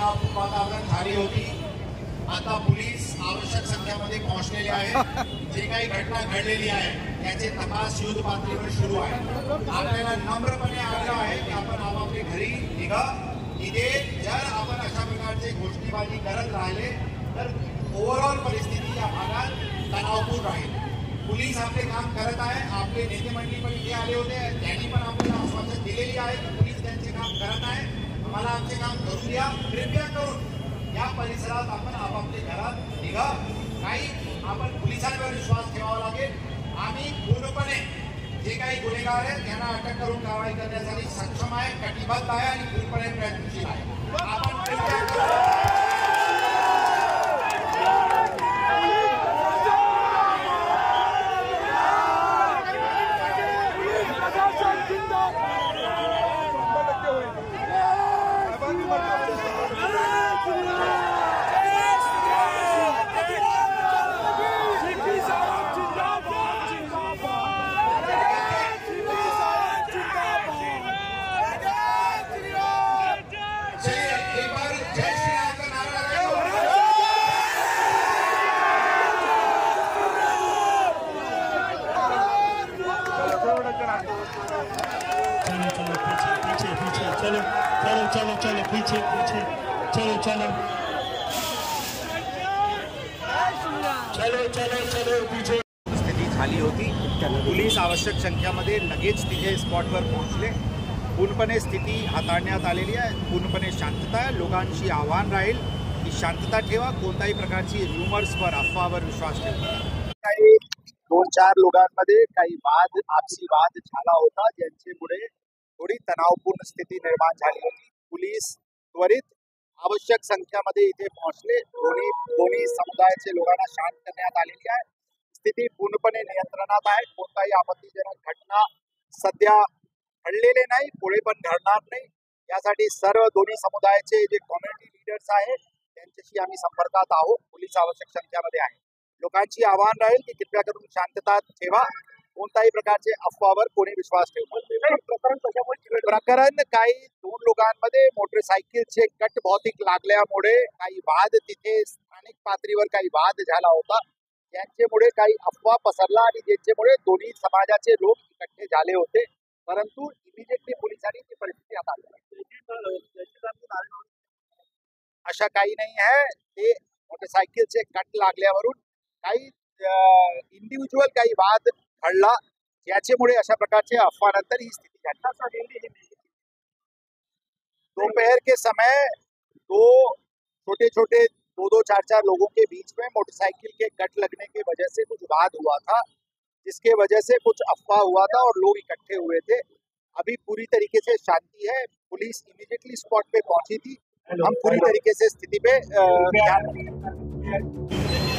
तणावपूर्ण वातावरण झाली होती। आता पोलीस आवश्यक संख्येमध्ये पोहोचलेले आहे। जे काही घटना घडलेली आहे त्याचे तपास युद्ध पातळीवर सुरू आहे। आपल्याला नम्रपणे आग्रह आहे की आपण आपापल्या घरी निघा। इथे जर आपण अशा प्रकारचे गोष्टीबाजी करत राहिले तर ओव्हरऑल परिस्थिती या भागात तणावपूर्ण राहील। पोलीस आपले काम करत आहे। आपले नेते मंडळी पण इथे आले होते, त्यांनी पण आपल्याला आश्वासन दिलेली आहे की पोलीस त्यांचे काम करत आहे। आम्हाला आमचे काम करून द्या, कृपया करून या परिसरात आपण आपापल्या घरात निघा। काही आपण पोलिसांवर विश्वास ठेवावा लागेल। आम्ही पूर्णपणे जे काही गुन्हेगार आहेत त्यांना अटक करून कारवाई करण्यासाठी सक्षम आहे, कटिबद्ध आहे आणि पूर्णपणे प्रयत्नशील आहे। आपण चलो पीछे चलो पीछे। स्थिती झाली होती। पोलीस आवश्यक संख्येमध्ये लगेच तिथे स्पॉटवर पोहोचले। पूर्णपणे स्थिती हाताळण्यात आलेली आहे। पूर्णपणे शांतता आहे। लोकांशी आव्हान राहील की शांतता ठेवा, कोणत्याही प्रकारची र्युमर्सवर अफवावर विश्वास ठेवा। काही 2-4 लोकांमध्ये काही आपसी वाद झाला होता, ज्यांच्यामुळे थोडी तणावपूर्ण स्थिती निर्माण झाली होती। पोलीस त्वरित आवश्यक संख्येमध्ये इथे पोहोचले। दोन्ही समुदायाचे लोकांना शांत करण्यात आलेली आहे। स्थिती पूर्णपणे नियंत्रणात आहे। कोणताही आपत्तीजनक घटना सध्या घडलेले नाही, पुढे पण घडणार नाही। यासाठी सर्व दोन्ही समुदायाचे जे कम्युनिटी लीडर्स आहेत त्यांच्याशी आम्ही संपर्कात आहोत। पोलीस आवश्यक संख्येमध्ये आहे। लोकांची आव्हान राहील की कृपया करून शांतता ठेवा, कोणत्याही प्रकारचे अफवावर कोणी विश्वास ठेवू नये। प्रकरण काही 2 लोकांमध्ये मोटरसायकलचे कट भौतिक लागल्यामुळे काही वाद, तिथे स्थानिक पातळीवर काही वाद झाला होता, यांच्यामुळे काही अफवा पसरला आणि ज्याच्यामुळे दोन्ही समाजाचे लोक इकट्ठे झाले होते। परंतु इमिजिएटली पोलिसांनी ती परिस्थिती हाताळली। अशा काही नाही आहे। ते मोटरसायकलचे कट लागल्यावरून काही इंडिव्हिज्युअल काही वाद घडला, ज्याच्यामुळे अशा प्रकारचे अफवानंतर ही स्थिती झाली। दोपहर के समय 2 छोटे 2-4 लोगों के बीच में मोटरसाइकिल के कट लगने की वजह से कुछ वाद हुआ था, जिसके वजह से कुछ अफवाह हुआ था और लोग इकट्ठे हुए थे। अभी पूरी तरीके से शांति है। पुलिस इमीडिएटली स्पॉट पे पहुंची थी। हम पूरी तरीके से स्थिति पे ध्यान रखेंगे।